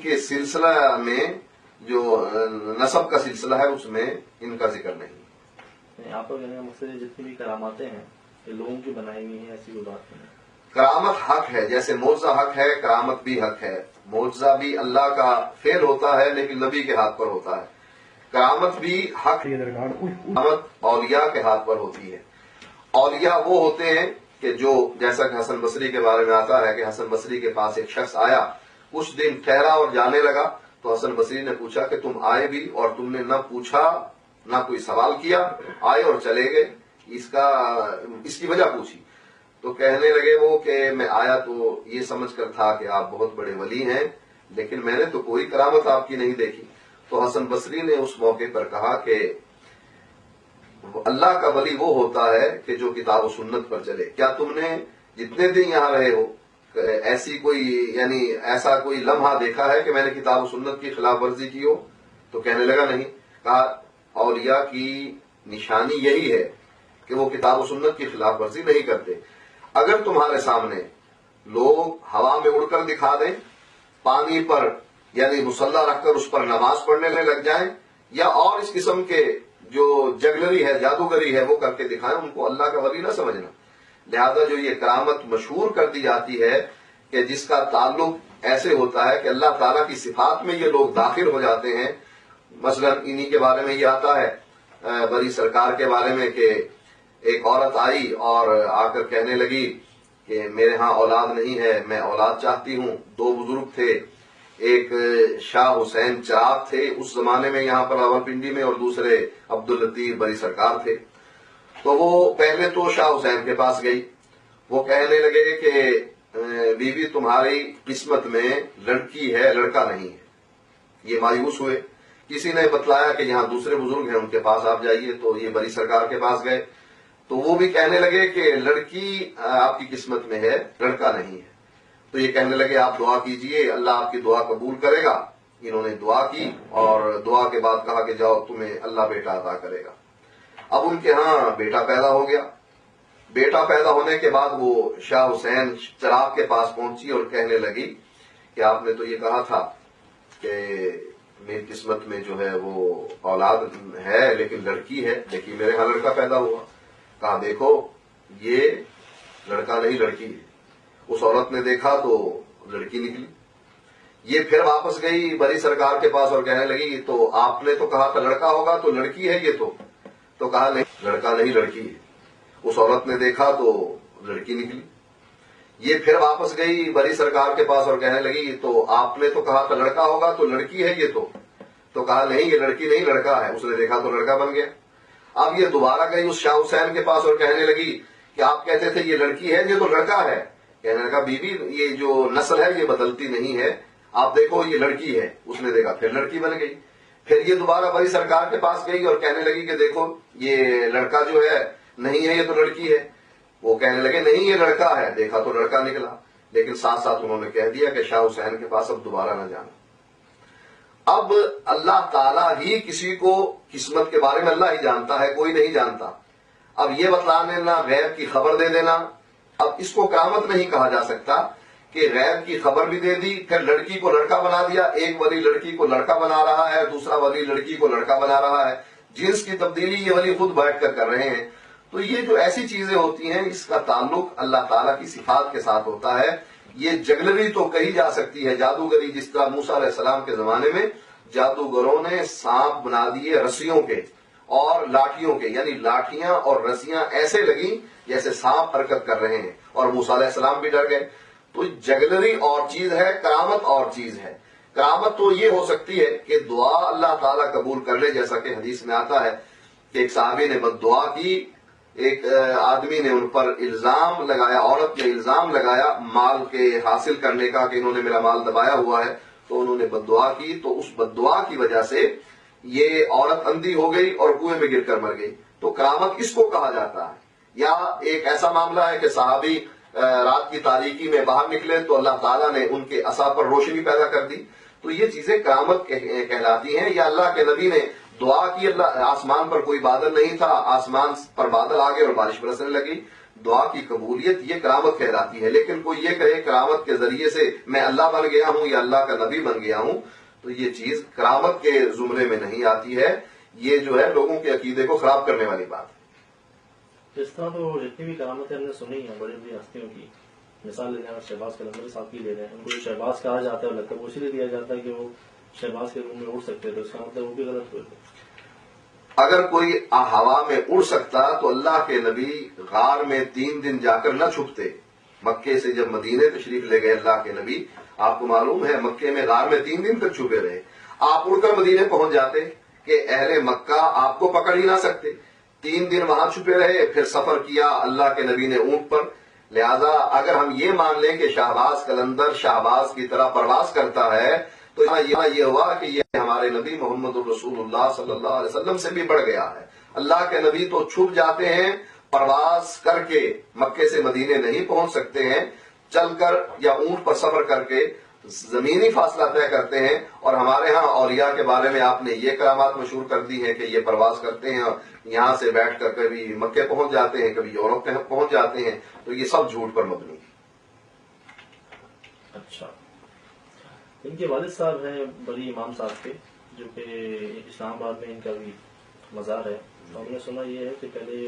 کے سلسلہ میں جو نسب کا سلسلہ ہے اس میں ان کا ذکر نہیں. آپ کو کہنے کا مقصد ہے جتنی بھی کراماتیں ہیں یہ لوگوں کی بنائی ہوئی ہیں، ایسی کوئی بات نہیں. کرامت حق ہے، جیسے معجزہ حق ہے کرامت بھی حق ہے. معجزہ بھی اللہ کا فعل ہوتا ہے لیکن نبی کے ہاتھ پر ہوتا ہے. کرامت بھی حق، کرامت اولیاء کے ہاتھ پر ہوتی ہے. اولیاء وہ ہوتے ہیں کہ جو، جیسا کہ حسن بصری کے بارے میں آتا ہے کہ حسن بصری کے پاس ایک شخص آیا، کچھ دن ٹھہرا اور جانے لگا، تو حسن بصری نے پوچھا کہ تم آئے بھی اور تم نے نہ پوچھا نہ کوئی سوال کیا، آئے اور چلے گئے، اس کی وجہ پوچھی. تو کہنے لگے وہ کہ میں آیا تو یہ سمجھ کر تھا کہ آپ بہت بڑے ولی ہیں، لیکن میں نے تو کوئی کرامت آپ کی نہیں دیکھی. تو حسن بصری نے اس موقع پر کہا کہ اللہ کا ولی وہ ہوتا ہے کہ جو کتاب و سنت پر چلے. کیا تم نے جتنے دن یہاں رہے ہو ایسی کوئی، یعنی ایسا کوئی لمحہ دیکھا ہے کہ میں نے کتاب و سنت کی خلاف ورزی کی ہو؟ تو کہنے لگا نہیں. کہا اولیاء کی نشانی یہی ہے کہ وہ کتاب و سنت کی خلاف ورزی نہیں کرتے. اگر تمہارے سامنے لوگ ہوا میں اڑ کر دکھا دیں، پانی پر یعنی مصلی رکھ کر اس پر نماز پڑھنے لگ جائیں، یا اور اس قسم کے جو جگلری ہے، جادوگری ہے وہ کر کے دکھائیں، ان کو اللہ کا ولی نہ سمجھنا. لہذا جو یہ کرامت مشہور کر دی جاتی ہے کہ جس کا تعلق ایسے ہوتا ہے کہ اللہ تعالیٰ کی صفات میں یہ لوگ داخل ہو جاتے ہیں. مثلا انہی کے بارے میں یہ آتا ہے بری سرکار کے بارے میں کہ ایک عورت آئی اور آ کر کہنے لگی کہ میرے ہاں اولاد نہیں ہے، میں اولاد چاہتی ہوں. دو بزرگ تھے، ایک شاہ حسین چراغ تھے اس زمانے میں یہاں پر راولپنڈی میں، اور دوسرے عبداللطیف بری سرکار تھے. تو وہ پہلے تو شاہ حسین کے پاس گئی. وہ کہنے لگے کہ بیوی تمہاری قسمت میں لڑکی ہے، لڑکا نہیں ہے. یہ مایوس ہوئے. کسی نے بتلایا کہ یہاں دوسرے بزرگ ہیں ان کے پاس آپ جائیے. تو یہ بری سرکار کے پاس گئے تو وہ بھی کہنے لگے کہ لڑکی آپ کی قسمت میں ہے، لڑکا نہیں ہے. تو یہ کہنے لگے آپ دعا کیجئے، اللہ آپ کی دعا قبول کرے گا. انہوں نے دعا کی اور دعا کے بعد کہا کہ جاؤ تمہیں اللہ بیٹا عطا کرے گا. اب ان کے ہاں بیٹا پیدا ہو گیا. بیٹا پیدا ہونے کے بعد وہ شاہ حسین چراغ کے پاس پہنچی اور کہنے لگی کہ آپ نے تو یہ کہا تھا کہ میری قسمت میں جو ہے وہ اولاد ہے لیکن لڑکی ہے، لیکن میرے ہاں لڑکا پیدا ہوا. کہا دیکھو یہ لڑکا نہیں لڑکی ہے. اس عورت نے دیکھا تو لڑکی نکلی. یہ پھر واپس گئی بری سرکار کے پاس اور کہنے لگی تو آپ نے تو کہا تھا لڑکا ہوگا، تو لڑکی ہے یہ تو کہا نہیں لڑکا نہیں لڑکی ہے. اس عورت نے دیکھا تو لڑکی نکلی. یہ پھر واپس گئی بری سرکار کے پاس اور کہنے لگی تو آپ نے تو کہا تھا لڑکا ہوگا، تو لڑکی ہے یہ تو کہا نہیں یہ لڑکی نہیں لڑکا ہے. اس نے دیکھا تو لڑکا بن گیا. اب یہ دوبارہ گئی اس شاہ حسین کے پاس اور کہنے لگی کہ آپ کہتے تھے یہ لڑکی ہے، یہ تو لڑکا ہے. کہنے لگا بیوی یہ جو نسل ہے یہ بدلتی نہیں ہے، آپ دیکھو یہ لڑکی ہے. اس نے دیکھا پھر لڑکی بن گئی. پھر یہ دوبارہ بری سرکار کے پاس گئی اور کہنے لگی کہ دیکھو یہ لڑکا جو ہے نہیں ہے، یہ تو لڑکی ہے. وہ کہنے لگے نہیں یہ لڑکا ہے. دیکھا تو لڑکا نکلا. لیکن ساتھ ساتھ انہوں نے کہہ دیا کہ شاہ حسین کے پاس اب دوبارہ نہ جانا. اب اللہ تعالیٰ ہی کسی کو قسمت کے بارے میں اللہ ہی جانتا ہے، کوئی نہیں جانتا. اب یہ بتلانے نہ غیب کی خبر دے دینا، اب اس کو کرامت نہیں کہا جا سکتا کہ غیب کی خبر بھی دے دی، پھر لڑکی کو لڑکا بنا دیا. ایک ولی لڑکی کو لڑکا بنا رہا ہے، دوسرا ولی لڑکی کو لڑکا بنا رہا ہے. جنس کی تبدیلی یہ ولی خود بیٹھ کر رہے ہیں. تو یہ جو ایسی چیزیں ہوتی ہیں اس کا تعلق اللہ تعالیٰ کی صفات کے ساتھ ہوتا ہے. یہ جگلری تو کہی جا سکتی ہے، جادوگری، جس طرح موسیٰ علیہ السلام کے زمانے میں جادوگروں نے سانپ بنا دیے رسیوں کے اور لاٹھیوں کے، یعنی لاٹھیاں اور رسیاں ایسے لگیں جیسے سانپ حرکت کر رہے ہیں اور موسیٰ علیہ السلام بھی ڈر گئے. تو جگلری اور چیز ہے، کرامت اور چیز ہے. کرامت تو یہ ہو سکتی ہے کہ دعا اللہ تعالیٰ قبول کر لے، جیسا کہ حدیث میں آتا ہے کہ ایک صحابی نے بد دعا کی، ایک آدمی نے ان پر الزام لگایا، عورت نے الزام لگایا مال کے حاصل کرنے کا کہ انہوں نے میرا مال دبایا ہوا ہے. تو انہوں نے بد دعا کی، تو اس بد دعا کی وجہ سے یہ عورت اندھی ہو گئی اور کنویں میں گر کر مر گئی. تو کرامت اس کو کہا جاتا ہے. یا ایک ایسا معاملہ ہے کہ صحابی رات کی تاریکی میں باہر نکلے تو اللہ تعالیٰ نے ان کے عصا پر روشنی پیدا کر دی. تو یہ چیزیں کرامت کہلاتی ہیں. یا اللہ کے نبی نے دعا کی، اللہ آسمان پر کوئی بادل نہیں تھا، آسمان پر بادل آ گئے اور بارش برسنے لگی، دعا کی قبولیت یہ کرامت کہلاتی ہے. لیکن کوئی یہ کہے کرامت کے ذریعے سے میں اللہ بن گیا ہوں یا اللہ کا نبی بن گیا ہوں، تو یہ چیز کرامت کے زمرے میں نہیں آتی ہے. یہ جو ہے لوگوں کے عقیدے کو خراب کرنے والی بات ہے. اس طرح تو جتنی بھی کرامتیں ہم نے سنی ہیں بڑی بڑی ہستیوں کی، مثال لے لیں شہباز قلندر صاحب کی لے لیں، ان کو جو شہباز کہا جاتا ہے لقب اسی لیے دیا جاتا ہے کہ وہ شہباز کے روم میں اڑ سکتے تھے، اس کا مطلب وہ بھی غلط ہوئے تھے. اگر کوئی ہوا میں اڑ سکتا تو اللہ کے نبی غار میں 3 دن جا کر نہ چھپتے. مکے سے جب مدینے تشریف لے گئے اللہ کے نبی، آپ کو معلوم ہے مکے میں غار میں 3 دن تک چھپے رہے. آپ اڑ کر مدینے پہنچ جاتے کہ اہل مکہ آپ کو پکڑ ہی نہ سکتے. 3 دن وہاں چھپے رہے، پھر سفر کیا اللہ کے نبی نے اونٹ پر. لہذا اگر ہم یہ مان لیں کہ شہباز قلندر شہباز کی طرح پرواز کرتا ہے تو یہاں یہ ہوا کہ یہ ہمارے نبی محمد الرسول اللہ صلی اللہ علیہ وسلم سے بھی بڑھ گیا ہے. اللہ کے نبی تو چھپ جاتے ہیں، پرواز کر کے مکے سے مدینے نہیں پہنچ سکتے ہیں، چل کر یا اونٹ پر سفر کر کے زمینی فاصلہ طے کرتے ہیں. اور ہمارے ہاں اولیاء کے بارے میں آپ نے یہ کرامات مشہور کر دی ہیں کہ یہ پرواز کرتے ہیں، یہاں سے بیٹھ کر کبھی مکے پہنچ جاتے ہیں، کبھی یورپ پہنچ جاتے ہیں. تو یہ سب جھوٹ پر مبنی ہے. اچھا، ان کے والد صاحب ہیں بڑی امام صاحب کے، جو کہ اسلام آباد میں ان کا بھی مزار ہے. تو ہم نے سنا یہ ہے کہ پہلے